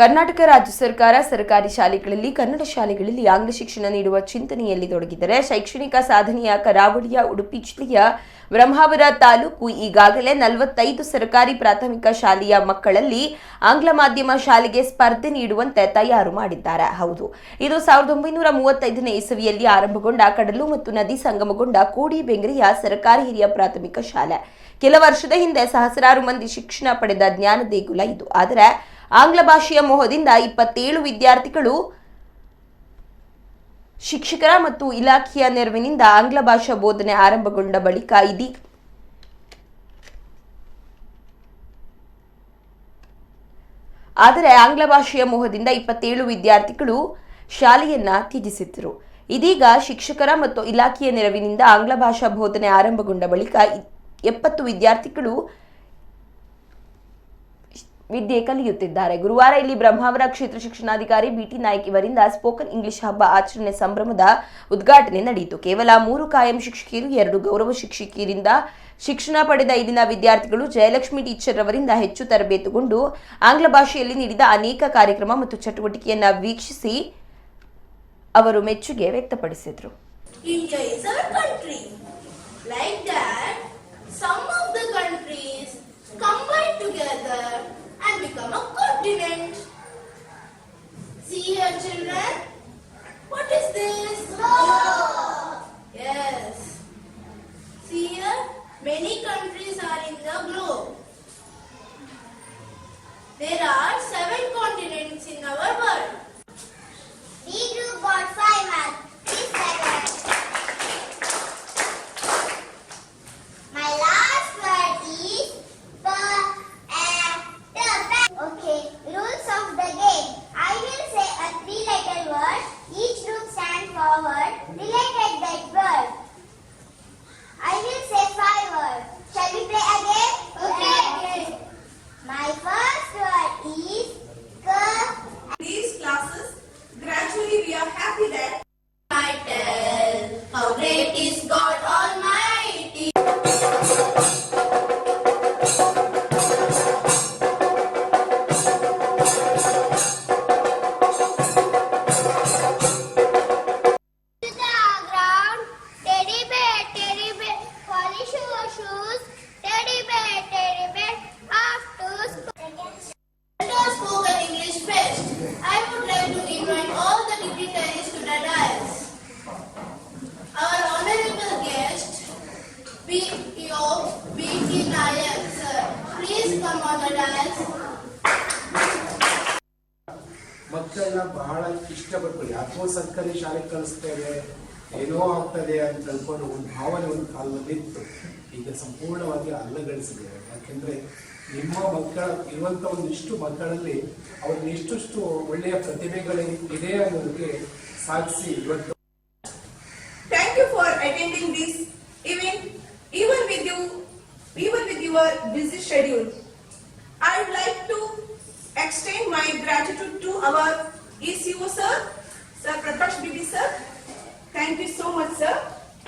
ಕರ್ನಾಟಕ ರಾಜ್ಯ ಸರ್ಕಾರ ಸರ್ಕಾರಿ ಶಾಲೆಗಳಲ್ಲಿ ಕನ್ನಡ ಶಾಲೆಗಳಲ್ಲಿ ಆಂಗ್ಲ ಶಿಕ್ಷಣ ನೀಡುವ ಚಿಂತನೆಯಲ್ಲಿ ತೊಡಗಿದರೆ ಶೈಕ್ಷಣಿಕ ಸಾಧನೆಯ ಕರಾವಳಿಯ ಉಡುಪಿ ಜಿಲ್ಲೆಯ ಬ್ರಹ್ಮಾವರ ತಾಲೂಕು ಈಗಾಗಲೇ 45 ಸರ್ಕಾರಿ ಪ್ರಾಥಮಿಕ ಶಾಲೆಯ ಮಕ್ಕಳಲ್ಲಿ ಆಂಗ್ಲ ಮಾಧ್ಯಮ ಶಾಲೆಗೆ ಸ್ಪರ್ಧೆ ನೀಡುವಂತೆ ತಯಾರು ಮಾಡಿದ್ದಾರೆ. ಹೌದು, ಇದು 1935ನೇ ಇಸವಿಯಲ್ಲಿ ಆರಂಭಗೊಂಡ ಕಡಲು ಮತ್ತು ನದಿ ಸಂಗಮಗೊಂಡ ಕೋಡಿಬೆಂಗ್ರೆಯ ಸರ್ಕಾರಿ ಹಿರಿಯ ಪ್ರಾಥಮಿಕ ಶಾಲೆ. ಕೆಲ ವರ್ಷದ ಹಿಂದೆ ಸಹಸ್ರಾರು ಮಂದಿ ಶಿಕ್ಷಣ ಪಡೆದ ಜ್ಞಾನ ದೇಗುಲ ಇದು. ಆದರೆ ಆಂಗ್ಲ ಭಾಷೆಯ ಮೋಹದಿಂದ 27 ವಿದ್ಯಾರ್ಥಿಗಳು ಶಿಕ್ಷಕರ ಮತ್ತು ಇಲಾಖೆಯ ನೆರವಿನಿಂದ ಆಂಗ್ಲ ಭಾಷಾ ಬೋಧನೆ ಆರಂಭಗೊಂಡ ಬಳಿಕ ಆಂಗ್ಲ ಭಾಷೆಯ ಮೋಹದಿಂದ 27 ವಿದ್ಯಾರ್ಥಿಗಳು ಶಾಲೆಯನ್ನ ತ್ಯಜಿಸಿದ್ದರು. ಇದೀಗ ಶಿಕ್ಷಕರ ಮತ್ತು ಇಲಾಖೆಯ ನೆರವಿನಿಂದ ಆಂಗ್ಲ ಭಾಷಾ ಬೋಧನೆ ಆರಂಭಗೊಂಡ ಬಳಿಕ 70 ವಿದ್ಯಾರ್ಥಿಗಳು ವಿದ್ಯೆ ಕಲಿಯುತ್ತಿದ್ದಾರೆ. ಗುರುವಾರ ಇಲ್ಲಿ ಬ್ರಹ್ಮಾವರ ಕ್ಷೇತ್ರ ಶಿಕ್ಷಣಾಧಿಕಾರಿ ಬಿಟಿ ನಾಯ್ಕ್ ಇವರಿಂದ ಸ್ಪೋಕನ್ ಇಂಗ್ಲಿಷ್ ಹಬ್ಬ ಆಚರಣೆ ಸಂಭ್ರಮದ ಉದ್ಘಾಟನೆ ನಡೆಯಿತು. ಕೇವಲ 3 ಕಾಯಂ ಶಿಕ್ಷಕಿಯರು 2 ಗೌರವ ಶಿಕ್ಷಕಿಯರಿಂದ ಶಿಕ್ಷಣ ಪಡೆದ ಇಲ್ಲಿನ ವಿದ್ಯಾರ್ಥಿಗಳು ಜಯಲಕ್ಷ್ಮಿ ಟೀಚರ್ ಅವರಿಂದ ಹೆಚ್ಚು ತರಬೇತುಗೊಂಡು ಆಂಗ್ಲ ಭಾಷೆಯಲ್ಲಿ ನೀಡಿದ ಅನೇಕ ಕಾರ್ಯಕ್ರಮ ಮತ್ತು ಚಟುವಟಿಕೆಯನ್ನ ವೀಕ್ಷಿಸಿ ಅವರು ಮೆಚ್ಚುಗೆ ವ್ಯಕ್ತಪಡಿಸಿದರು. And become a continent. See here, children. What is this? Globe. Yes. See here, many countries are in the globe. There are 7 continents in our world. B group got 5 marks. Please second. My last word is okay, rules of the game. I will say a 3-letter word. Each group stand forward related that word. I will say 5 words. Shall we play again? Okay. My first word is These classes, gradually we are happy that I tell how great is God Almighty. ಮಕ್ಕಳನ್ನ ಬಹಳ ಇಷ್ಟಪಟ್ಟು ಯಾಕೋ ಸರ್ಕಾರಿ ಶಾಲೆಗೆ ಕಳಿಸ್ತೇವೆ ಏನೋ ಆಗ್ತದೆ ಅಂತ ಅನ್ಕೊಂಡು ಒಂದು ಭಾವನೆ ಒಂದು ಕಾಲದಲ್ಲಿತ್ತು. ಈಗ ಸಂಪೂರ್ಣವಾಗಿ ಅಲ್ಲಗಳಿಸಿದ್ದೇವೆ. ಯಾಕೆಂದ್ರೆ ನಿಮ್ಮ ಮಕ್ಕಳ ಇರುವಂತ ಒಂದಿಷ್ಟು ಮಕ್ಕಳಲ್ಲಿ ಅವ್ರಿಗೆ ಎಷ್ಟೆಷ್ಟು ಒಳ್ಳೆಯ ಪ್ರತಿಭೆಗಳಿದೆ ಅನ್ನೋದಕ್ಕೆ ಸಾಧಿಸಿ ಇವತ್ತು. Thank you for attending this event, even with your busy schedule. I would like to extend my gratitude to our ECO sir, Sir Prakash Bibi sir. Thank you so much, sir.